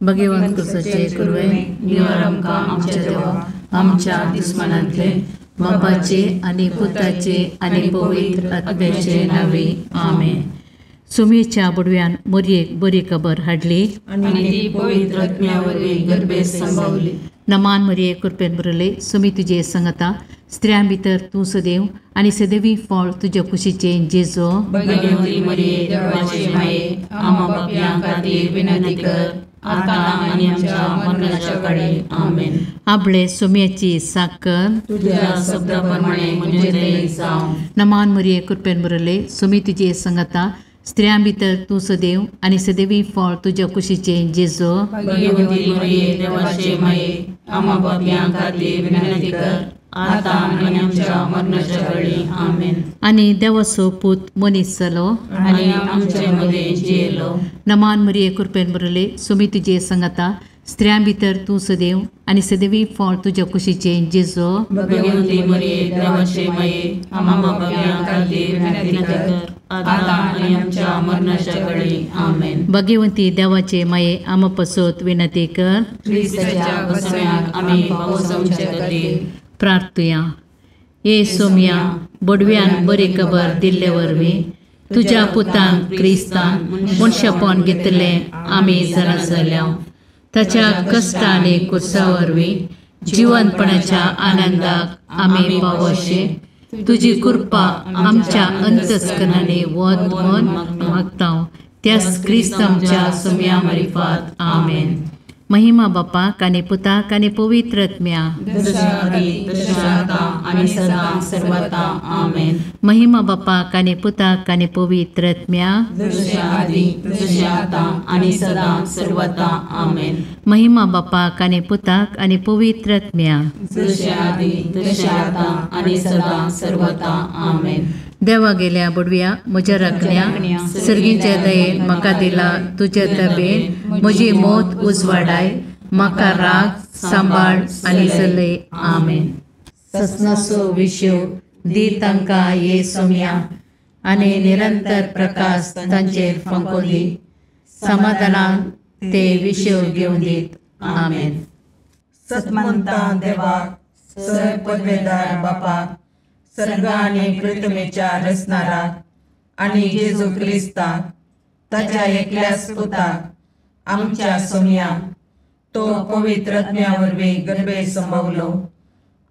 भगवंत तुझे कुरवे निवार आमकां आमच्या देवा आमच्या दुस्मनांतले बापाचे आनी पुताचे आनी पवित्र आत्म्याचे नावे आमेन. सुमेच्या बुडव्यान मोरयेक बरी खबर हाडली आनी ती पवित्र आत्म्या वरवीं गर्भेत संभावली. नमान मरिये कृपेन बरले सुमी तुजे संगता स्त्रियां भितर तूं सदैव आनी सदैवी फळ तुज्या कुशीचे जेजो. भगवंती मरिये देवाचे माये आम्हा पापयां खातीर विनंती कर आता आनी आमच्या मरणाच्या काळी आमेन. आपले सुम्याची साकर तुझ्या शब्दाप्रमाणे म्हजे दये जावं. नमान मरिये कृपेन बरले सुमी तुजे संगता स्त्रियां भितर तूं सदैव आनी सदैवी फळ तुज्या कुशीचे जेजो. भगवंती मरिये देवाचे माये आम्हा पापयां खातीर विनंती कर आता आनी आमच्या मरणाच्या काळी आमेन. आनी देवाचो पूत मनीस जालो आनी आमचे मदे जियेलो. नमान मरिये कृपेन बरले सुमी तुजे संगता स्त्रियां भितर तूं सदैव आनी सदैवी फळ तुज्या कुशीचे जेजो. भगवंती मरिये देवाचे माये आम्हा पापयां खातीर विनंती कर आता आनी आमच्या मरणाच्या काळी आमेन. भगवंती देवाचे माये आम्हा पसोत विनंती कर. ख्रिस्ताच्या वसण्याक आमी पावसावचे खातीर प्रार्थुया. ये सोम्या बडव्यान बरी खबर दिल्ले वरवीं तुज्या पुतांक क्रिस्तान मनशापण घेतले आमी जाणा जाल्या. ताच्या कश्ट आनी कुर्सा वरवीं जिवंतपणाच्या आनंदाक आमी पावोशे तुजी कृपा आमच्या अंतस्करणाने वद म्हूण मागता. त्याच क्रिस्तांच्या सोम्या मार्फत आमेन. महिमा बापाक आनी पुताक आनी पवित्र आत्म्या जशा आदी तशा आता आनी सदां सर्वथा आमेन. महिमा बापाक आनी पुताक आनी पवित्र आत्म्या जशा आदी तशा आता आनी सदां सर्वथा आमेन. महिमा बापाक आनी पुताक आनी पवित्र आत्म्या जशा आदी तशा आता आनी सदां सर्वथा आमेन. देवा गेल्या बुडव्या म्हज्या राखण्या सर्गीच्या दयेन म्हाका दिला तुज्या तबेन म्हजी मोत उजवाडाय म्हाका राग सांबाळ आनी चलय आमेन. ससनाचो विशव दी तांकां ये सोम्या आनी निरंतर प्रकाश तांचेर फंको दी. समाधानान ते विशव घेवन दीत आमेन. सतमंता देवाक सर पदवेदार बापाक सर्ग आनी पृथ्वीच्या रचणाराक आनी जेजू क्रिस्ताक ताच्या एकल्याच पुताक आमच्या सोम्याक तो पवित्र आत्म्या वरवीं गर्भेत संभवलो.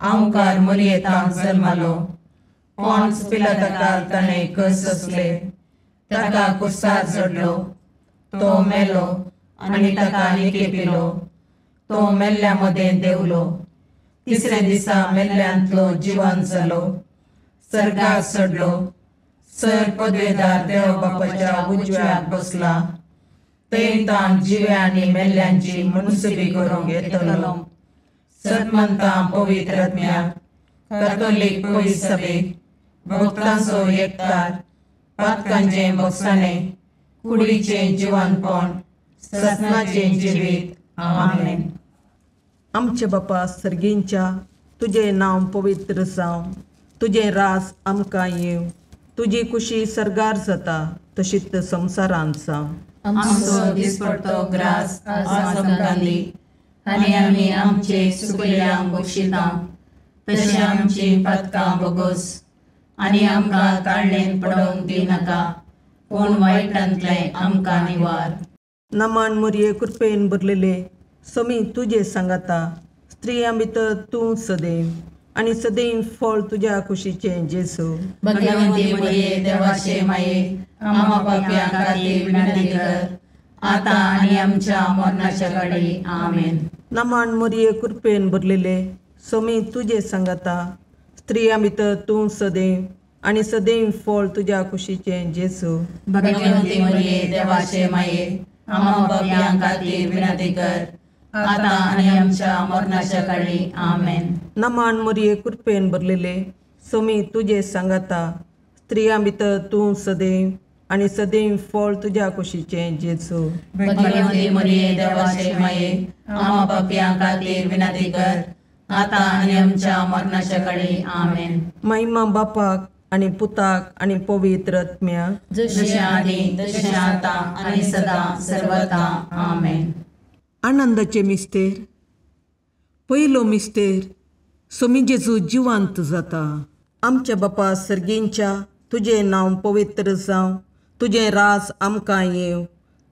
ओंकार मरियेंताक जल्मालो. पोंच पिलाताकाक ताणें कस सोंसले. ताका कुर्सार चडलो. तो मेलो आनी ताका निकेपिलो. तो मेल्ल्या मदें देवलो. तिसऱ्या दिसा मेल्ल्यांतलो जिवंत जालो. सर्गाक चडलो. सर पदवेदार देव बापाच्या उजव्याक बसला. थंय ताण जिव्या आनी मेल्ल्यांची मनसुबी करूंक येतलो. सतमंतां पवित्र आत्म्याक कॅथोलीक पयस सभेक भक्तांचो एकठार पातकांचें बगसाणें कुडीचें जिवंतपण सतनाचें जिवीत आमेन. आमचे बापा सर्गींच्या तुझे नांव पवित्र जावं. तुझे रास आमकां येव. तुजी कुशी सर्गार जाता तशीच संवसारांत जावं. आमचो दिसपडटो ग्रास आज आमकां दी आनी आमी आमचे सुकल्यांक बक्षिता तशें आमची पातकां बोगोस आनी आमकां काळणेन पडोवंक दिनाका पूण वायटांतलें आमकां निवार. नमान मरिये कृपेन भरलेले समी तुजे सांगाता स्त्रियां भितर तूं सदैव आनी सदैव फळ तुज्या कुशीचे जेजू. भगवंती मरिये देवाचे माये आम्हा पापयां खातीर विनंती कर आता आनी आमच्या मरणाच्या काळी आमेन. नमान मरिये कृपेन भरलेले समी तुजे सांगाता स्त्रियां भितर तूं सदैव आनी सदैव फळ तुज्या कुशीचे जेजू. भगवंती मरिये देवाचे माये आम्हा पापयां खातीर विनंती कर आता आनी आमच्या मरणाच्या काळी आमेन. नमान मरिये कृपेन भरलेले समी तुजे सांगाता स्त्रियां भितर तूं सदैव आनी सदैव फळ तुज्या कुशीचे जेजू. भगवंती मरिये देवाचे माये आम्हा पापयां खातीर विनंती कर आता आनी आमच्या मरणाच्या काळी आमेन. महिमा बापाक आनी पुताक आनी पवित्र आत्म्याक जशें आदी तशें आता आनी सदां सर्वथा आमेन. आनंदाचे मिस्तेर. पयलो मिस्तेर, सोमी जेजू जिवंत जाता. आमच्या बापा सर्गींच्या, तुजें नांव पवित्र जावं, तुजें रास आमकां येवं,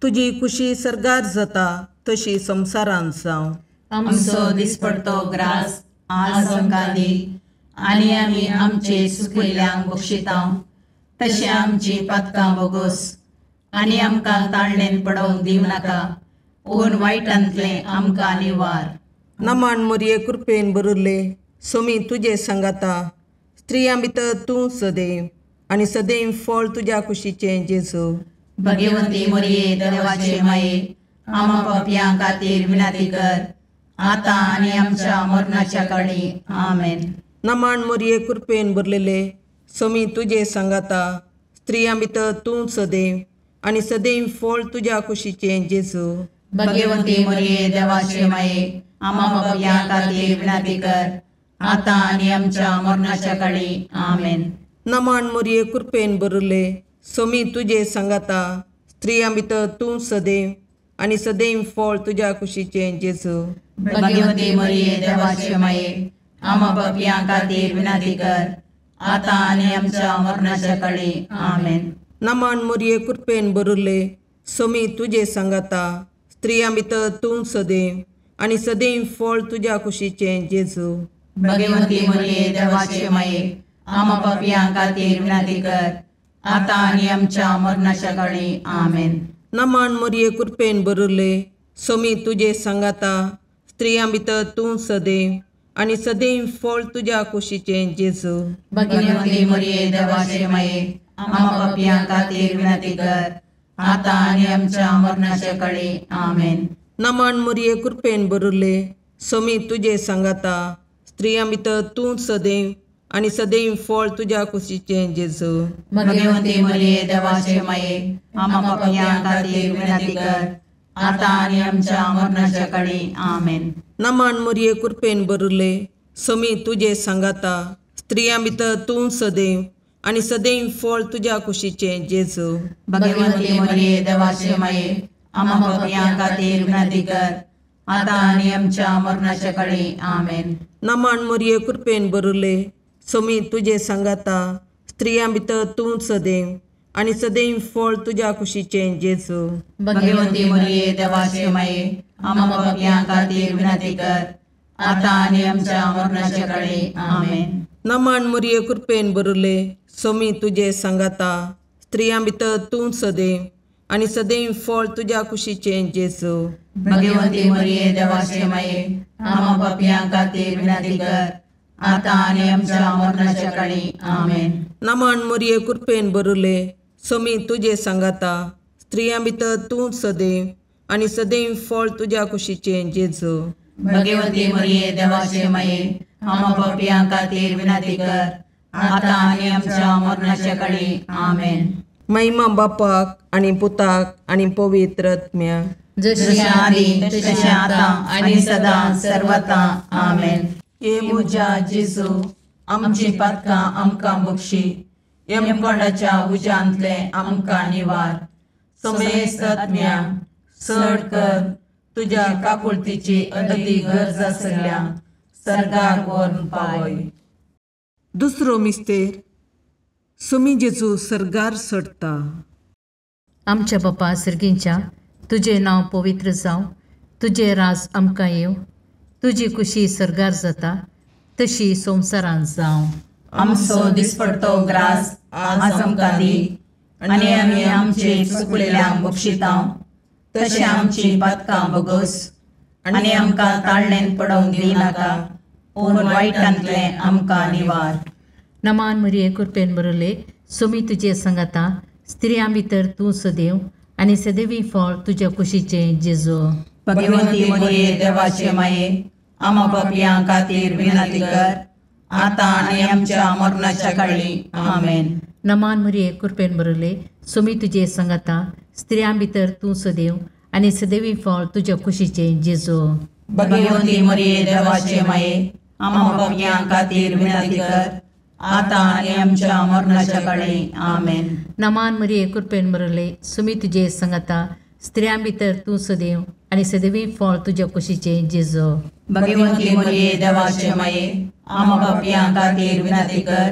तुजी खुशी सरगार जाता तशी संवसारांत जावं. आमचो दिसपडतो ग्रास आज आमकां दी, आनी आमी आमचे चुकिल्ल्यांक बक्षिता, तशें आमची पातकां बोगोस, आनी आमकां ताळणेन पडोवंक दिवं नाका, पूण वायटांतलें आमकां निवार. नमान मोरये कृपेन बरुल्ले, सोमी तुजे सांगाता, स्त्रियां भितर तूं सदैव, आनी सदैव फळ तुज्या कुशीचें जेजू. भगवंती मोरये देवाचे माये, आमा पापयां खातीर विनाती कर, आतां आनी आमच्या मरणाच्या काळी. आमेन. नमान मोरये कृपेन भरलेले, सोमी तुजे सांगाता, स्त्रियां भितर तूं सदैव, आनी सदैव फळ तुज्या कुशीचें जेजू. भगवंती मोरये देवाचे माये, आमा पापयां खातीर विनाती कर, आतां आनी आमच्या मरणाच्या काळी. आमेन. नमान मोरये कृपेन भरले, सोमी तुजे सांगाता, स्त्रियां भितर तूं सदैव, आनी सदैव फळ तुज्या कुशीचें जेजू. भगवंती मोरये देवाचे माये, आमा पापयां खातीर विनाती कर, आतां आनी आमच्या मरणाच्या काळी. आमेन. नमान मोरये कृपेन भरले, सोमी तुजे सांगाता, स्त्रियां भितर तूं सदैव, आनी सदैव फळ तुज्या कुशीचें जेजू. भगवंती मोरये देवाचे माये, आमा पापयां खातीर विनाती कर, आतां आनी आमच्या मरणाच्या काळी. आमेन. नमान मोरये कृपेन भरले, सोमी तुजे सांगाता, स्त्रियां भितर तूं सदैव, आनी सदैव फळ तुज्या कुशीचें जेजू. भगवंती मोरये देवाचे माये, आमा पापयां खातीर विनाती कर, आतां आनी आमच्या मरणाच्या काळी. आमेन. नमान मोरये कृपेन भरले, सोमी तुजे सांगाता, स्त्रियां भितर तूं सदैव, आनी सदैव फळ तुज्या कुशीचें जेजू. भगवंती मोरये देवाचे माये, आमा पापयां खातीर विनाती कर, आतां आनी आमच्या मरणाच्या काळी. आमेन. नमान मोरये कृपेन भरले, सोमी तुजे सांगाता, स्त्रियां भितर तूं सदैव, आनी सदैव फळ तुज्या कुशीचें जेजू. भगवंती मोरये देवाचे माये, आमा पापयां खातीर विनाती कर, आतां आनी आमच्या मरणाच्या काळी. आमेन. नमान मोरये कृपेन भरले, सोमी तुजे सांगाता, स्त्रियां भितर तूं सदैव, आनी सदैव फळ तुज्या कुशीचें जेजू. भगवंती मोरये देवाचे माये, आमा पापयां खातीर विनाती कर, आतां आनी आमच्या मरणाच्या काळी. आमेन. नमान मोरये कृपेन भरले, सोमी तुजे सांगाता, स्त्रियां भितर तूं सदैव, आनी सदैव फळ तुज्या कुशीचें जेजू. भगवंती मोरये देवाचे माये, आमा पापयां खातीर विनाती कर, आतां आनी आमच्या मरणाच्या काळी. आमेन. नमान मोरये कृपेन भरले, सोमी तुजे सांगाता, स्त्रियां भितर तूं सदैव, आनी सदैव फळ तुज्या कुशीचें जेजू. भगवंती मोरये देवाचे माये, आमा पापयां खातीर विनाती कर, आतां आनी आमच्या मरणाच्या काळी. आमेन. महिमा बापाक आनी पुताक आनी पवित्र आत्म्याक, जशी आदी तशी आतां आनी सदां सर्वता. आमेन. ये म्हज्या जेजू, आमची पातकां आमकां बक्षी, यमकोंडाच्या उज्यांतले आमकां निवार. समेस्त आत्म्या चड कर, तुज्या काकुळतीची अदी गरज आसल्या सर्गाक व्हरून पावय. दुसरो मिस्तेर, सोमी जेजू सर्गार सडटा. आमच्या बापा सर्गींच्या, तुजें नांव पवित्र जावं, तुजें राज आमकां येवं, तुजी खुशी सरगार जाता तशी संवसारांत जावं. आमचो दिसपडतो ग्रास आज आमकां दी, आनी आमी आमचे चुकलेल्यांक बक्षिता, तशें आमची पातकां बोगोस, आनी आमकां ताळणेन पडोवंक दिनाका, पूण वायटांतलें आमकां निवार. नमान मोरये कृपेन बरयले, सोमी तुजे सांगाता, स्त्रियां भितर तूं सदैव, आनी सदैवी फळ तुज्या कुशीचें जेजू. भगवंती मोरये देवाचे माये, आमा पापयां खातीर विनाती कर, आतां आनी आमच्या मरणाच्या काळी. आमेन. नमान मोरये कृपेन बरयले, सोमी तुजे सांगाता, स्त्रियां भितर तूं सदैव, आनी सदैवी फळ तुज्या कुशीचें जेजू. भगवंती मोरये देवाचे माये, आमा पापयां खातीर विनाती कर, आतां आनी आमच्या मरणाच्या काळी. आमेन. नमान मोरये कृपेन बरयले, सोमी तुजे सांगाता, स्त्रियां भितर तूं सदैव आनी सदैवी फळ तुज्या कुशीचें जेजू. भगवंती मरिये देवाचे माये आम पापियां खातीर विनंती कर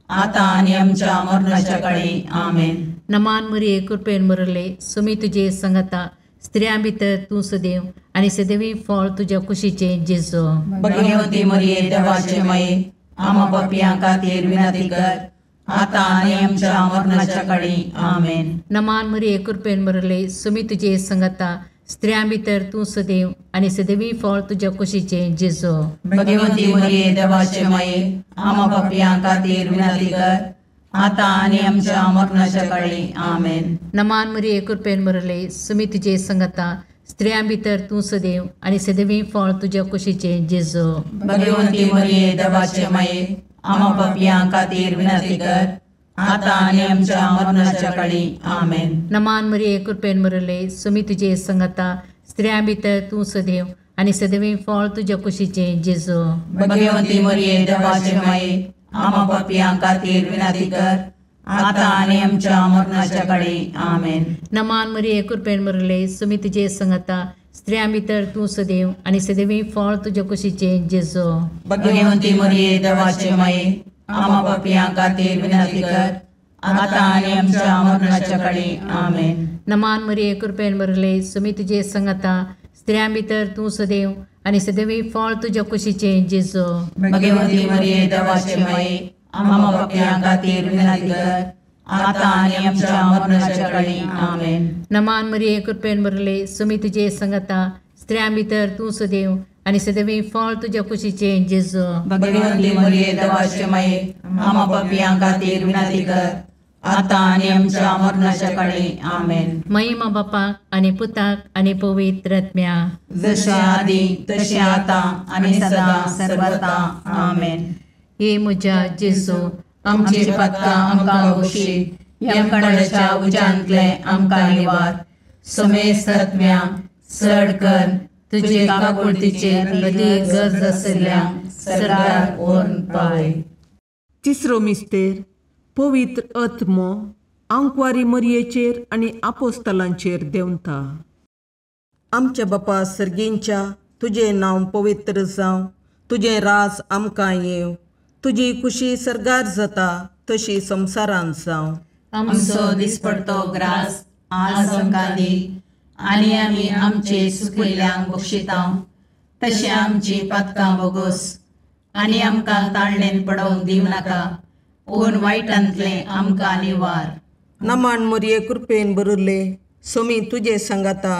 आता आनी आमच्या मरणाच्या काळी आमेन. नमान मरिये कृपेन मरले सुमी तुजे संगता स्त्रियां भितर तूं सदैव आनी सदैवी फळ तुज्या कुशीचें जेजू. भगवंती मरिये देवाचे माये आम पापियां खातीर विनंती कर आता आनी आमच्या मरणाच्या काळी आमेन. नमान मरिये कृपेन मरले सुमी तुजे संगता स्त्रियां भितर तूं सदैव आनी सदैवी फळ तुज्या कुशीचें जेजू. भगवंती मरिये देवाचे माये आम पापियां खातीर विनंती कर आता आनी आमच्या मरणाच्या काळी आमेन. नमान मरिये कृपेन मरले सुमी तुजे संगता स्त्रियां भितर तूं सदैव आनी सदैवी फळ तुज्या कुशीचें जेजू. भगवंती मरिये देवाचे माये आम पापियां खातीर विनंती कर आता आनी आमच्या मरणाच्या काळी आमेन. नमान मरिये कृपेन मरले सुमी तुजे संगता स्त्रियां भितर तूं सदैव आनी सदैवी फळ तुज्या कुशीचें जेजू. भगवंती मरिये देवाचे माये आम पापियां खातीर विनंती कर आता आनी आमच्या मरणाच्या काळी आमेन. नमान मरिये कृपेन मरले सुमी तुजे संगता स्त्रियां भितर तूं सदैव आनी सदैवी फळ तुज्या कुशीचें जेजू. भगवंती मरिये देवाचे माये आम पापियां खातीर विनंती कर आता आनी आमच्या मरणाच्या काळी आमेन. नमान मरिये कृपेन मरले सुमी तुजे संगता स्त्रियां भितर तूं सदैव आनी सदैवी फळ तुज्या कुशीचें जेजू. भगवंती मरिये देवाचे माये आम पापियां खातीर विनंती कर आता आनी आमच्या मरणाच्या काळी आमेन. नमान मरिये कृपेन मरले सुमी तुजे संगता स्त्रियां भितर तूं सदैव आनी सदैवी फळ तुज्या कुशीचें जेजू. भगवंती मरिये देवाचे माये आम पापियां खातीर विनंती कर आता आनी आमच्या मरणाच्या काळी आमेन. महिमा बापाक आनी पुताक आनी पवित्र आत्म्या जशे आदी तशे आता आनी सदा सर्वदा आमेन. हे म्हज्या जेजू आमची पदकां आमकां बक्षी यमकणाच्या उज्यांतले आमकां निवार. सुमेस्त आत्म्या चड कर तुजे काकुळतीचेर अदीक गरज आशिल्ल्यांक सरकार ओर्न पावय. तिसरो मिस्तेर पवित्र आत्मो आंकवारी मरयेचेर आनी आपोस्तलांचेर देंवता. आमच्या बापा सर्गींच्या तुजें नांव पवित्र जावं, तुजें राज आमकां येवं, तुजी कुशी सरगार जाता तशी संवसारांत जावं. आमचो दिसपडतो ग्रास आज आमकां दी आनी आमी आमचे चुकिल्ल्यांक बक्षितांव. तशें आमची पातकां बोगोस आनी आमकां ताळणेन पडोवंक दिवं नाका पूण वायटांतले आमकां निवार. नमान मरये कृपेन बरले सोमी तुजे सांगाता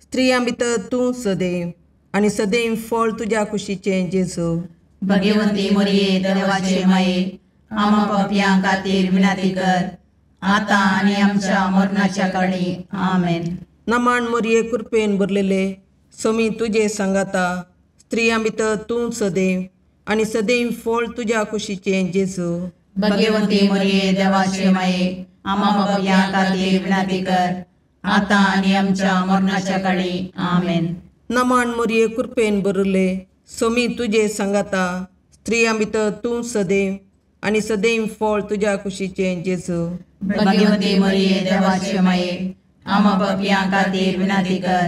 स्त्रियां भितर तूं सदैव आनी सदैव फळ तुज्या कुशीचें जेजू. भगवंती मरिये देवाचे माये आम पापियां खातीर विनंती कर आता आनी आमच्या मरणाच्या काळी आमेन. नमान मरये कृपेन बरलेले सोमी तुजे सांगाता स्त्रियां भितर तूं सदैव आनी सदैव फळ तुज्या कुशीचें जेजू. भगवंती मरिये देवाचे माये आम पापियां खातीर विनंती कर आता आनी आमच्या मरणाच्या काळी आमेन. नमान मरये कृपेन बरले सोमी तुजे सांगाता स्त्रियां भितर तूं सदैव आनी सदैव फळ तुज्या कुशीचें जेजू. भगवंती मरिये देवाचे माये आम पापियां खातीर विनंती कर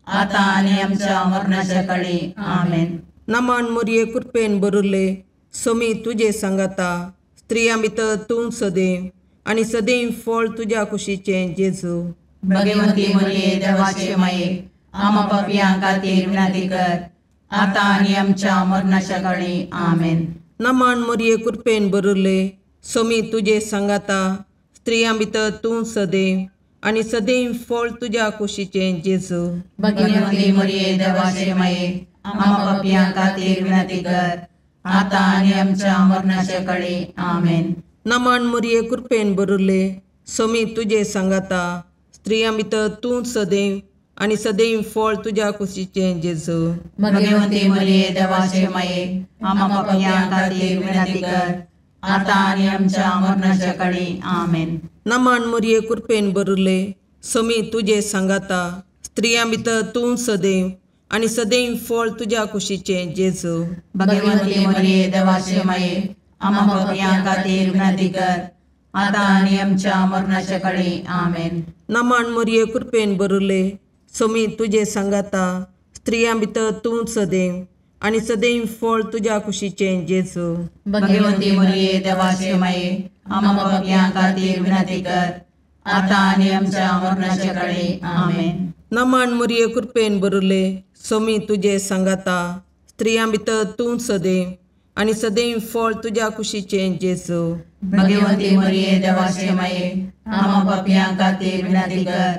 आता आनी आमच्या मरणाच्या काळी आमेन. नमान मरये कृपेन बरले सोमी तुजे सांगाता स्त्रियां भितर तूं सदैव आनी सदैव फळ तुज्या कुशीचें जेजू. भगवंती मरिये देवाचे माये आम पापियां खातीर विनंती कर आता आनी आमच्या मरणाच्या काळी आमेन. नमान मरये कृपेन बरले सोमी तुजे सांगाता स्त्रियां भितर तूं सदैव आनी सदैव फळ तुज्या कुशीचें जेजू. भगवंती मरिये देवाचे माये आम पापियां खातीर विनंती कर आता आनी आमच्या मरणाच्या काळी आमेन. नमान मरये कृपेन बरले सोमी तुजे सांगाता स्त्रियां भितर तूं सदैव आनी सदैव फळ तुज्या कुशीचें जेजू. भगवंती मरिये देवाचे माये आम पापियां खातीर विनंती कर आता आनी आमच्या मरणाच्या काळी आमेन. नमान मरये कृपेन बरले सोमी तुजे सांगाता स्त्रियां भितर तूं सदैव आनी सदैव फळ तुज्या कुशीचें जेजू. भगवंती मरिये देवाचे माये आम पापियां खातीर विनंती कर आता आणि आमच्या मरणाच्या काळी आमेन. नमान मोरये कृपेन बरले सोमी तुझे सांगाता स्त्रियां भितर तूं सदैव आणि सदैव फळ तुझ्या कुशीचे जेजू. भगवंती मरिये देवाचे माये आम्हा पापियां खातीर विनंती कर, आता आणि आमच्या मरणाच्या काळी आमेन. नमान मोरये कृपेन बरले सोमी तुझे सांगाता स्त्रियां भितर तूं सदैव आणि सदैव फळ तुझ्या कुशीचे जेजू. भगवंती मरिये देवाचे माये आम्हा पापियां खातीर विनंती कर,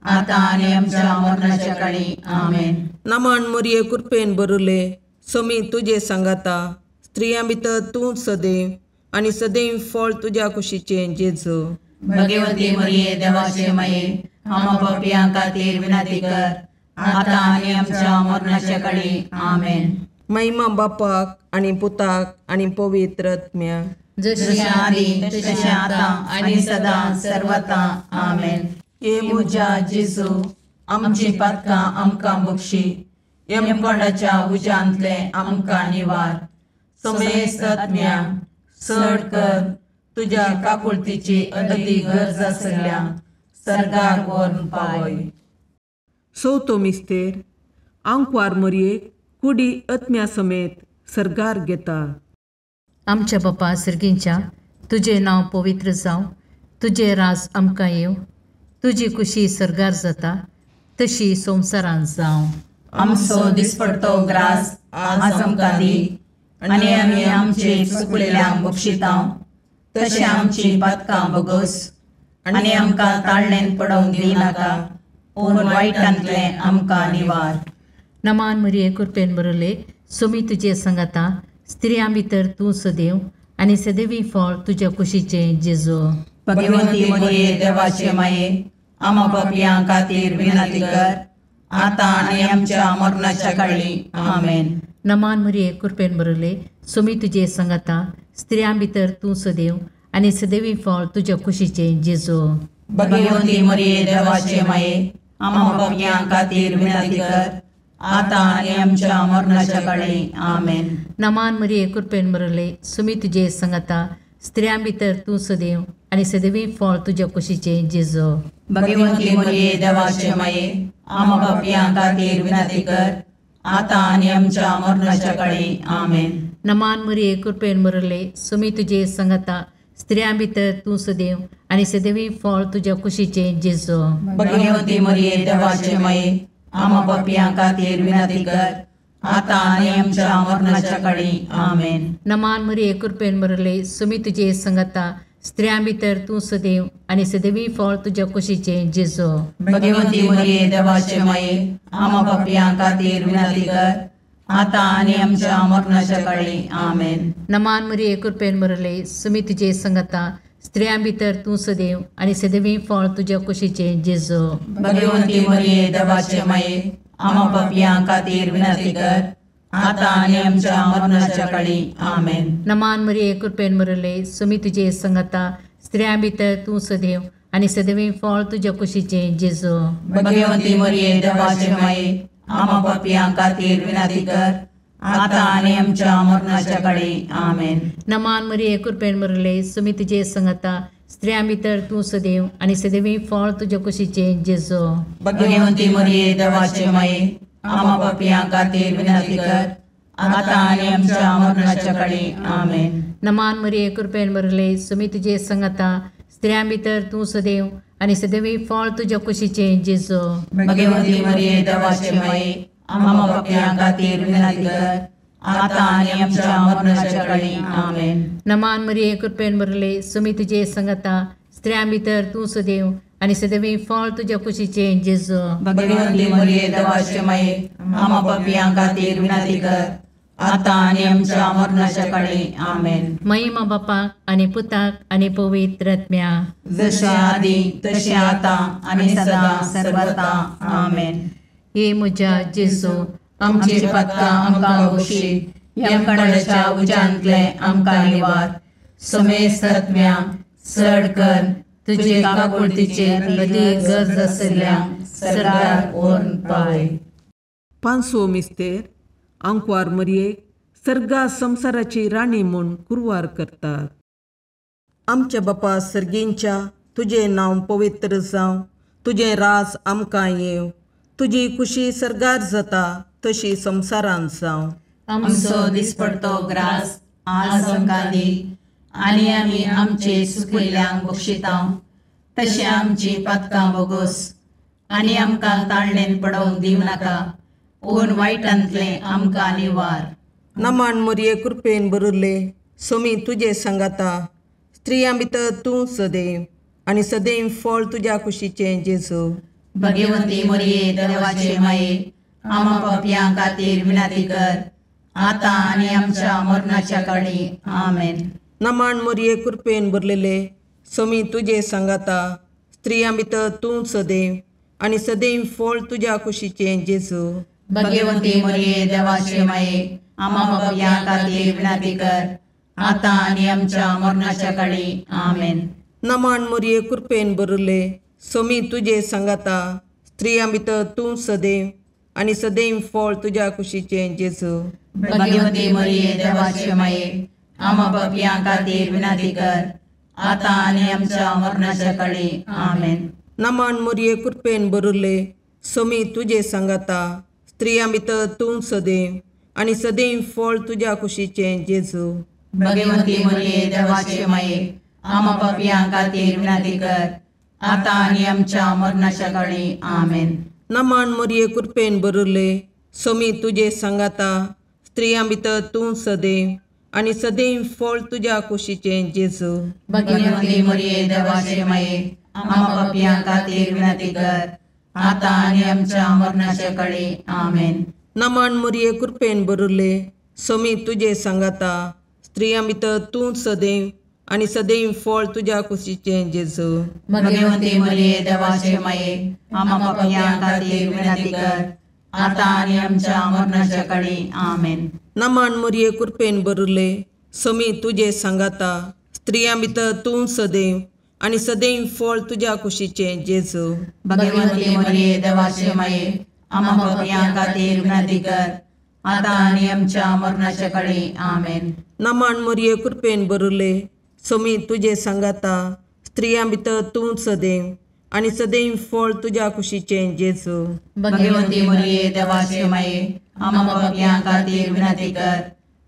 आता आणि आमच्या मरणाच्या काळी आमेन. नमान मोरये कृपेन बरले सोमी तुझे सांगाता स्त्रियां भितर तूं सदैव आणि सदैव फळ तुझ्या कुशीचे जेजू. भगवंती मरिये देवाचे माये आम्हा पापियां खातीर विनंती कर, आता आणि आमच्या मरणाच्या काळी आमेन. महिमा बापाक आणि पुताक आणि पवित्र आत्म्याक, जशी आधी तशी आता आणि सदा सर्वथा आमेन. ये मुजा जेजू आमची पातकां आमकां बक्षी, यमकोंडाच्या उजांतले आमकां निवार. समेस्त आत्म्या चड कर तुझ्या काकुळतीची अदी गरज आसल्या सर्गार व्हरून पावय. चवथो मिस्तेर आंकवार मोरयेक कुडी आत्म्या समेत सर्गार घेता. आमच्या बापा सर्गींच्या तुझे नांव पवित्र जावं, तुझे राज आमकां येव, तुजी कुशी सर्गार जाता तशी संवसारांत जावं. आमचो दिसपडतो ग्रास आज आमकां दी, आनी आमी आमचे चुकलेल्यांक बक्षितांव, तशें आमची पातकां बगोस, आनी आमकां ताळणेन पडोवंक दिनाका, पूण वायटांतले आमकां निवार. नमान मरिये कृपेन बरले सोमी तुझे सांगाता स्त्रियां भितर तूं सदैव आणि सदैवी फळ तुझ्या कुशीचे जेजू. भगवंती मरिये देवाचे माये आम्हा पापियां खातीर विनंती कर, आता आणि आमच्या मरणाच्या काळी आमेन. नमान मरिये कृपेन बरले सोमी तुझे सांगाता स्त्रियां भितर तूं सदैव आणि सदैवी फळ तुझ्या कुशीचे जेजू. भगवंती मरिये देवाचे माये आम्हा पापियां खातीर विनंती कर, आता आणि आमच्या मरणाच्या काळी आमेन. नमान मरिये कृपेन बरले सोमी तुझे सांगाता स्त्रियां भितर तूं सदैव आणि सदैवी फळ तुझ्या कुशीचे जेजू. भगवंती मरिये देवाचे माये आम्हा पापियां खातीर विनंती कर, आता आणि आमच्या मरणाच्या काळी आमेन. नमान मरिये कृपेन बरले सोमी तुझे सांगाता स्त्रियां भितर तूं सदैव आणि सदैवी फळ तुझ्या कुशीचे जेजू. भगवंती मरिये देवाचे माये आम्हा पापियां खातीर विनंती कर, आता आणि आमच्या मरणाच्या काळी आमेन. नमान मरिये कृपेन बरले सोमी तुझे सांगाता स्त्रियां भितर तूं सदैव आणि सदैवी फळ तुझ्या कुशीचे जेजू. भगवंती मरिये देवाचे माये आम्हा पापियां खातीर विनंती कर, आता आणि आमच्या मरणाच्या काळी आमेन. नमान मरिये कृपेन बरले सोमी तुझे सांगाता स्त्रियां भितर तूं सदैव आणि सदैवी फळ तुझ्या कुशीचे जेजू. भगवंती मरिये देवाचे माये आम्हा पापियां खातीर विनंती कर, आता आणि आमच्या मरणाच्या काळी आमेन. नमान मरिये कृपेन बरले सोमी तुझे सांगाता स्त्रियां भितर तूं सदैव आणि सदैवी फळ तुझ्या कुशीचे जेजू. भगवंती मरिये देवाचे माये आम्हा पापियां खातीर विनंती कर, आता आणि आमच्या मरणाच्या काळी आमेन. नमान मरिये कृपेन बरले सोमी तुझे सांगाता स्त्रियां भितर तूं सदैव आणि सदैवी फळ तुझ्या कुशीचे जेजू. भगवंती मरिये देवाचे माये आम्हा पापियां खातीर विनंती कर, आता आणि आमच्या मरणाच्या काळी आमेन. नमान मरिये कृपेन बरले सोमी तुझे सांगाता स्त्रियां भितर तूं सदैव आणि सदैवी फळ तुझ्या कुशीचे जेजू. भगवंती मरिये देवाचे माये आम्हा पापियां खातीर विनंती कर, आता आणि आमच्या मरणाच्या काळी आमेन. नमान मरिये कृपेन बरले सोमी तुझे सांगाता स्त्रियां भितर तूं सदैव आणि सदैवी फळ तुझ्या कुशीचे जेजू. भगवंती मरिये देवाचे माये आम्हा पापियां खातीर विनंती कर, आता आणि आमच्या मरणाच्या काळी आमेन. महिमा बापाक आणि पुताक आणि पवित्र आत्म्याक, जशे आधी तशे आता आणि सदा सर्वथा आमेन. हे म्हज्या जेजू आमची पातकां आमकां बक्षी, यमकंडाच्या उजांतले आमकां निवार. समेस्त आत्म्या चड कर तुजे काकुळतीचे अदी गरज आसल्यांक सर्गार व्हरून पावय. पांचवो मिस्तेर आंकवार मोरयेक सर्गा संवसाराची राणी म्हूण कुरवार करतात. आमच्या बापा सर्गींच्या तुझे नांव पवित्र जावं, तुझे रास आमकां येव, तुजी खुशी सरगार जाता तशी संवसारांत जावं. आमचो दिसपडतो ग्रास आज आमकां दी, आनी आमी आमचे सुकयल्यांक बक्षितां. तशें आमची पातकां बोगोस, आनी आमकां ताळणेन पडोवंक दिवं नाका, पूण वायटांतले आमकां निवार. नमान मोरये कृपेन बरुल्ले, सोमी तुजे सांगाता, स्त्रियां भितर तूं सदैव, आनी सदैव फळ तुज्या कुशीचें जेजू. भगवंती मोरये देवाचे माये, आमा पापयां खातीर विनाती कर, आतां आनी आमच्या मरणाच्या काळी. आमेन. नमान मोरये कृपेन भरलेले, सोमी तुजे सांगाता, स्त्रियां भितर तूं सदैव, आनी सदैव फळ तुज्या कुशीचें जेजू. भगवंती मोरये देवाचे माये, आमा पापयां खातीर विनाती कर, आतां आनी आमच्या मरणाच्या काळी. आमेन. नमान मोरये कृपेन भरले, सोमी तुजे सांगाता, स्त्रियां भितर तूं सदैव, आनी सदैव फळ तुज्या कुशीचें जेजू. भगवंती मोरये देवाचे माये, आमा पापयां खातीर विनाती कर, आतां आनी आमच्या मरणाच्या काळी. आमेन. नमान मोरये कृपेन भरले, सोमी तुजे सांगाता, स्त्रियां भितर तूं सदैव, आनी सदैव फळ तुज्या कुशीचें जेजू. भगवंती मोरये देवाचे माये, आमा पापयां खातीर विनाती कर, आतां आनी आमच्या मरणाच्या काळी. आमेन. नमान मोरये कृपेन भरले, सोमी तुजे सांगाता, स्त्रियां भितर तूं सदैव, आनी सदैव फळ तुज्या कुशीचें जेजू. भगवंती मोरये देवाचे माये, आमा पापयां खातीर विनाती कर, आतां आनी आमच्या मरणाच्या काळी. आमेन. नमान मोरये कृपेन भरले, सोमी तुजे सांगाता, स्त्रियां भितर तूं सदैव, आनी सदैव फळ तुज्या कुशीचें जेजू. भगवंती मोरये देवाचे माये, आमा पापयां खातीर विनाती कर, आतां आनी आमच्या मरणाच्या काळी. आमेन. नमान मोरये कृपेन भरले, सोमी तुजे सांगाता, स्त्रियां भितर तूं सदैव, आनी सदैव फळ तुज्या कुशीचें जेजू. भगवंती मोरये देवाचे माये, आमा पापयां खातीर विनाती कर, आतां आनी आमच्या मरणाच्या काळी. आमेन. नमान मोरये कृपेन भरले, सोमी तुजे सांगाता, स्त्रियां भितर तूं सदैव, आनी सदैव फळ तुज्या कुशीचें जेजू. भगवंती मोरये देवाचे माये, आमा पापयां खातीर विनाती कर,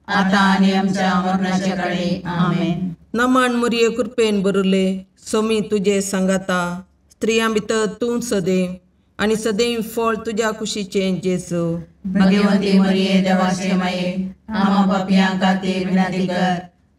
आतां आनी आमच्या मरणाच्या काळी. आमेन. नमान मोरये कृपेन भरले, सोमी तुजे सांगाता, स्त्रियां भितर तूं सदैव, आनी सदैव फळ तुज्या कुशीचें जेजू. भगवंती मोरये देवाचे माये, आमा पापयां खातीर विनाती कर,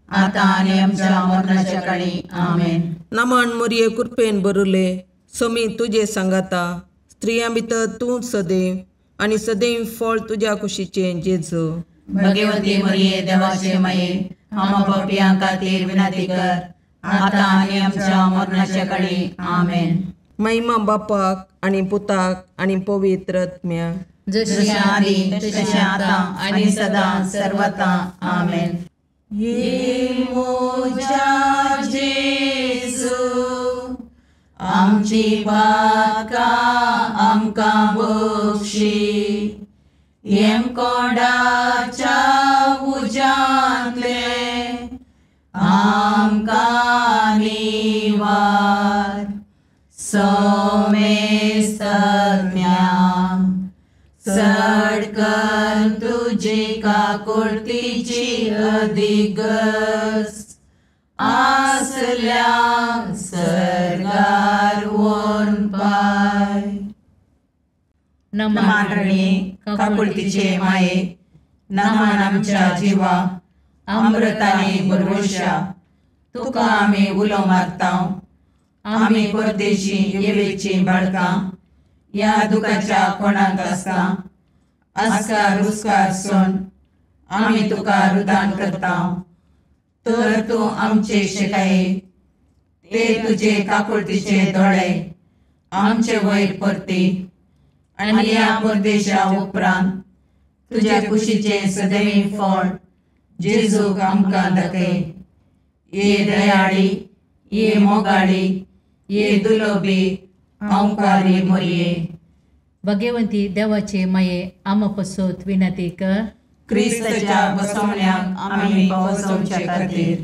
आतां आनी आमच्या मरणाच्या काळी. आमेन. नमान मोरये कृपेन भरले, सोमी तुजे सांगाता, स्त्रियां भितर तूं सदैव, आनी सदैव फळ तुज्या कुशीचें जेजू. भगवंती मोरये देवाचे माये, आमा पापयां खातीर विनाती कर, आतां आनी आमच्या मरणाच्या काळी. आमेन. महिमा बापाक आनी पुताक आनी पवित्र आत्म्याक, जशी आदी तशी आतां आनी सदां सर्वता. आमेन. ये मोजा जेजू, आमची पातकां आमकां बक्षी, येम कोंडाच्या उज्यांतले आमकां निवार. सोमेस्त सडकन तुजी काकुळतीची अधिगस, आसल्या सरगार वोन पाय. नमान रणे काकुळतीचे माये, नमान आमच्या जिवा, अमृताने भरवशा, तुका आमी उलो मारतां. आमी परदेशी येवेची बाळकां, या दुखाच्या कोणाक आसता, आस्कार रुस्कार सोन आमी तुका रुदान करतां. तर तूं आमचे शिकाये, ते तुजे काकुळतीचे दोळे आमचे वयर परती, आनी या परदेशा उपरांत तुज्या कुशीचे सदैव फळ जेजूक आमकां दाखय. ये दयाळी, ये मोगाळी, ये दुलोबी, अंकारी मोरये. भगवंती देवाचे माये, आमा पसोत विनंती कर. क्रिस्ताच्या बसवण्याक आमी पावसोवचे खातीर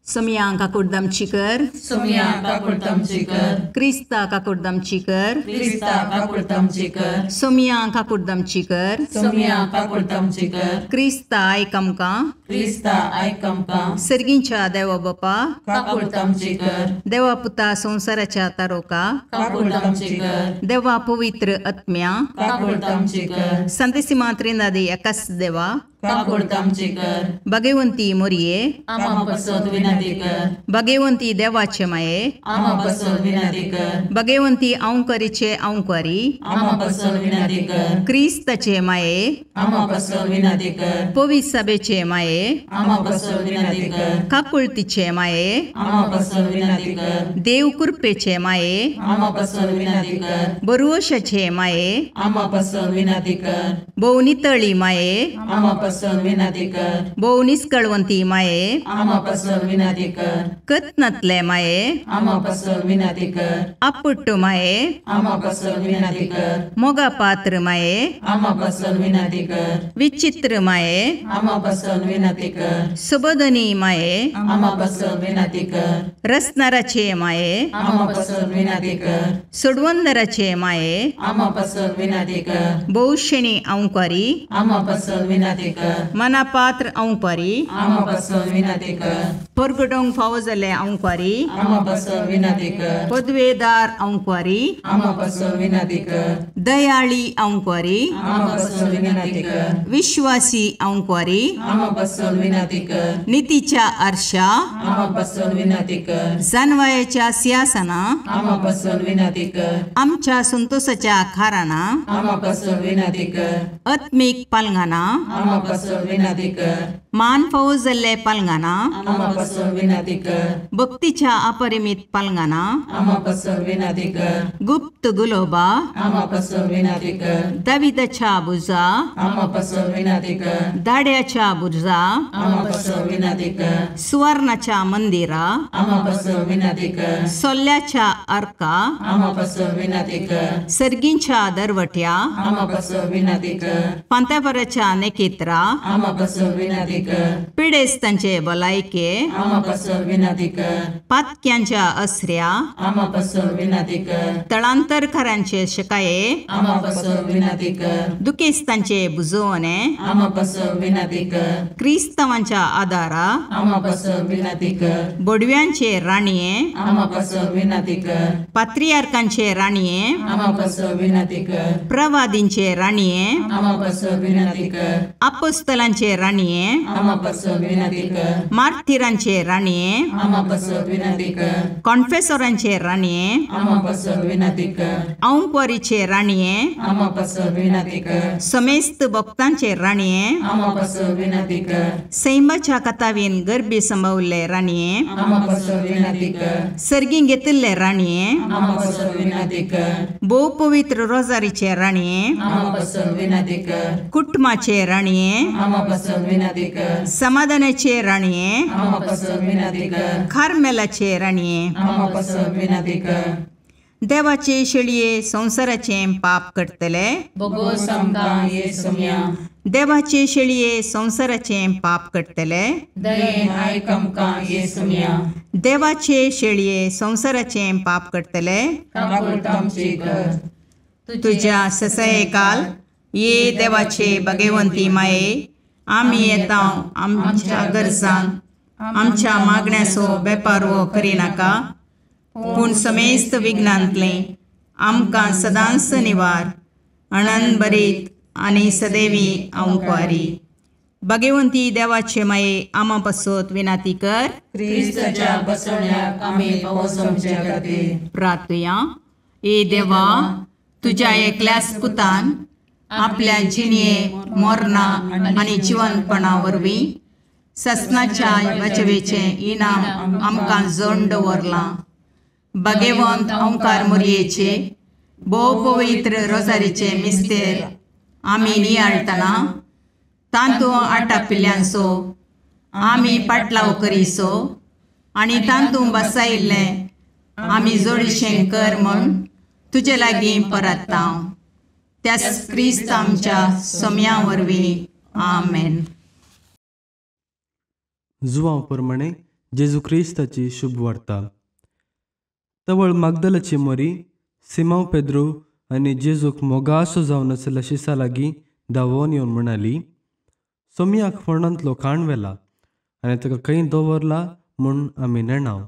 सोमिया काकुर्दमची कर, सोमिया काकुर्दमची कर, क्रिस्ता काकुर्दमची कर, क्रिस्ता काकुर्दमची कर, सोमिया काकुर्दमची कर, सोमिया काकुर्दमची कर, क्रिस्ता आयकमका, क्रिस्ता आयकमका, सर्गींच्या देवा बापा, काकुर्दमची कर, देवा पुता संसाराच्या तारोका, काकुर्दमची कर, देवा पवित्र आत्म्या, काकुर्दमची कर, संतसिमा त्रिनादी एकाच देवा, काकुर्दमची कर, भगवंती मोरये, आमा बसोद विनंती कर, भगवंती देवाचे माये, आमा बसोद विनंती कर, भगवंती औंकारीचे औंकारी, आमा बसोद विनंती कर, क्रिस्ताचे माये, आमा बसोद विनंती कर, पवित्र सभेचे माये, आमा बसोद विनंती कर, काकुळतीचे माये, आमा बसोद विनंती कर, देव कृपेचे माये, आमा बसोद विनंती कर, बरुवशाचे माये, आमा बसोद विनंती कर, भोवनितळी माये, आमा बसोद विनंती कर, भोवनिस्कळवंती माये, आमा बसोद विनंती कर, कत्नतले माये, आमा बसोद विनंती कर, अपुट्ट माये, आमा बसोद विनंती कर, मोगा पात्र माये, आमा बसोद विनंती कर, विचित्र माये, आमा बसोद विनंती कर, सुबोधनी माये, आमा बसोद विनंती कर, रसनाराचे माये, आमा बसोद विनंती कर, सुडवंदराचे माये, आमा बसोद विनंती कर, बहुशणी औंकारी, आमा बसोद विनंती कर, मनापात्र औंकारी, आमा बसोद विनंती कर, परगडोंग फावो जाल्ले औंकारी, आमा बसोद विनंती कर, पदवेदार औंकारी, आमा बसोद विनंती कर, दयाळी औंकारी, आमा बसोद विनंती कर, विश्वासी औंकारी, आमा बसोद विनंती कर, नीतीच्या आरशा, आमा बसोद विनंती कर, जानवायाच्या सिंहासना, आमा बसोद विनंती कर, आमच्या संतोषाच्या खाराना, आमा बसोद विनंती कर, आत्मिक पालंगाना, आमा बसोद विनंती कर, मान फावो जाल्ले पालंगाना, आमा बसोद विनंती कर, भक्तीच्या अपरिमित पालंगाना, आमा बसोद विनंती कर, गुप्त गुलोबा, आमा बसोद विनंती कर, दाविदाच्या बुजा, आमा बसोद विनंती कर, दाड्याच्या बुजा, आमा बसोद विनंती कर, सुवर्णाच्या मंदिरा, आमा बसोद विनंती कर, सोल्ल्याच्या अर्का, आमा बसोद विनंती कर, सर्गींच्या दरवट्या, आमा बसोद विनंती कर, पांतापराच्या नेकेत्रा, आमा बसोद विनंती कर, पिडेस्तांचे बलायके, आमा बसोद विनंती कर, पातक्यांच्या अस्र्या, आमा बसोद विनंती कर, तळांतरकारांचे शिकाये, आमा बसोद विनंती कर, दुखेस्तांचे बुजवणे, आमा बसोद विनंती कर, क्रिस्तवांच्या आदारा, आमा बसोद विनंती कर, बोडव्यांचे राणीये, आमा बसोद विनंती कर, पात्रियार्कांचे राणीये, आमा बसोद विनंती कर, प्रवादींचे राणीये, आमा बसोद विनंती कर, अपस्तलांचे राणीये, आमा बसोद विनंती कर, मार्थिरांचे राणीये, आमा बसोद विनंती कर, कॉन्फेसरांचे राणीये, आमा बसोद विनंती कर, औंकवारीचे राणीये, आमा बसोद विनंती कर, समेस्त भक्तांचे राणीये, आमा बसोद विनंती कर, सैमाच्या कथावीन गर्भी संभवले राणीये, आमा बसोद विनंती कर, सर्गी घेतिल्ले राणीये, आमा बसोद विनंती कर, बहु पवित्र रोजारीचे राणीये, आमा बसोद विनंती कर, कुटुंबाचे राणीये, आमा बसोद विनंती कर, समाधानाचे राणीये, आमा बसोद विनंती कर, खारमेलाचे राणीये, आमा बसोद विनंती कर, देवाचे शेळये संसाराचे पाप करतले, बगो समका येसुम्या, देवाचे शेळये संसाराचे पाप करतले, दयेन आयकमका येसुम्या, देवाचे शेळये संसाराचे पाप करतले, काकुर्दमची कर, तुझ्या ससये काल ये देवाचे भगवंती माये, आम्ही येता आमच्या गरजांक, आमच्या मागण्याचो बेपारवो करिनाका, पूण समेस्त विघ्नांतले आमकां सदांच निवार, आनंद बरीत आनी सदैवी औंकवारी. भगवंती देवाचे माये आमा पासत विनाती कर. क्रिस्ताच्या बसवण्याक आमी पोवचोमचे खातीर प्रार्थया. ए देवा, तुझ्या एकल्याच पुतान आपल्या जिणये मोरणा आनी जिवंतपणा वरवीं ससनाच्या वाचवेचे इनाम आमकां जोड दवरलां. भगवंत ओंकार मोरयेचे भोव पवित्र रोजारीचे मिस्तेर आमी नियाळटना तांतू आटापिल्ल्यांचो आमी पाटलाव करीसो आनी तांतू बसायिल्लें आमी जोडशें कर म्हूण तुजे लागीं परतता. त्याच क्रिस्त आमच्या सोम्या वरवीं. आमेन. जुवां प्रमाणे जेजू क्रिस्ताची शुभ वार्ता. तवळ मागदलाची मरी सिमांव पेद्रू आनी जेजूक मोगासो जावन आसल्या शिसा लागीं धांवोन येवन म्हणाली, सोमयाक फोंडांतलो खाण व्हेला आनी ताका खंय दवरला म्हूण आमी नेणाव.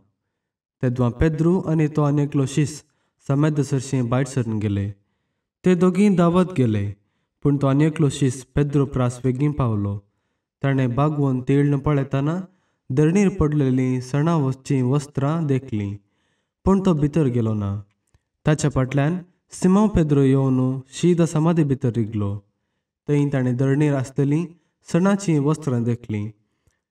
तेदवां पेद्रू आनी तो आनी एकलो शीस समेदसरशीं भायर सरून गेले. ते दोगीं धांवत गेले, पूण तो आनी एकलो शीस पेद्रू प्रास बेगीन पावलो. ताणें बागवून तेळण पळयतना धरणीर पडलेलीं सणावचीं वस्त्रां देखलीं, पूण तो भितर गेलो ना. ताच्या फाटल्यान सिमांव पेद्रू येवन शीद समाधी भितर रिगलो. थंय ताणें धरणीर आसलेलीं सणाचीं वस्त्रां देखलीं,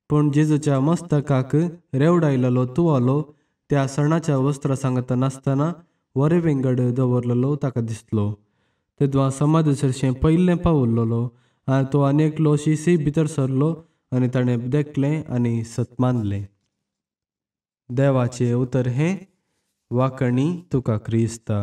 पूण जेजूच्या मस्तकाक रेवडायलेलो तुवालो त्या सणाच्या वस्त्रां सांगता नासतना वरे वेंगड दवरलेलो ताका दिसलो. तेदवां समाधीसरशें पयलें पावलेलो आनी तो आनी एकलो शिसी भितर सरलो आनी ताणें देखलें आनी सतमानलें. देवाचें उतर हें, वाकणी तुका क्रिस्ता.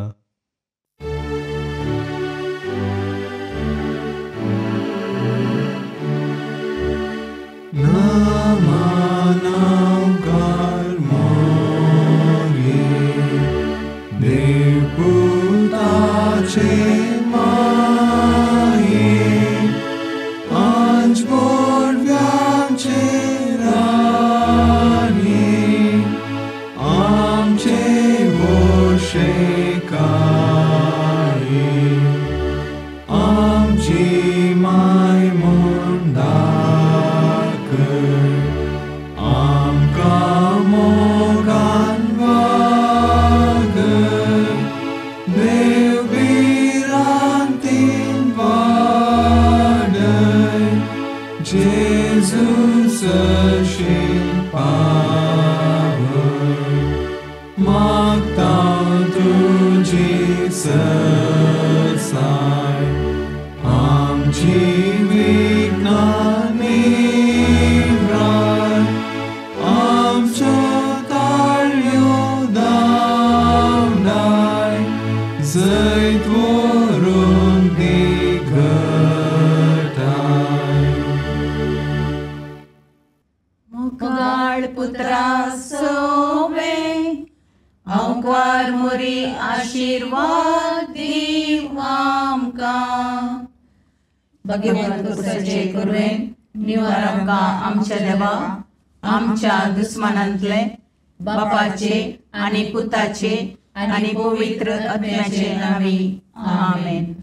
मुगाळ पुत्रा सोवे अंकार मुरी आशीर्वाद दीव आमकां. भगवंत पुरुषाचे करुवेन निवार आमकां आमच्या देवा आमच्या दुस्मनांतले बापाचे आनी पुताचे आनी पवित्र आत्म्याचे नांवी. आमेन.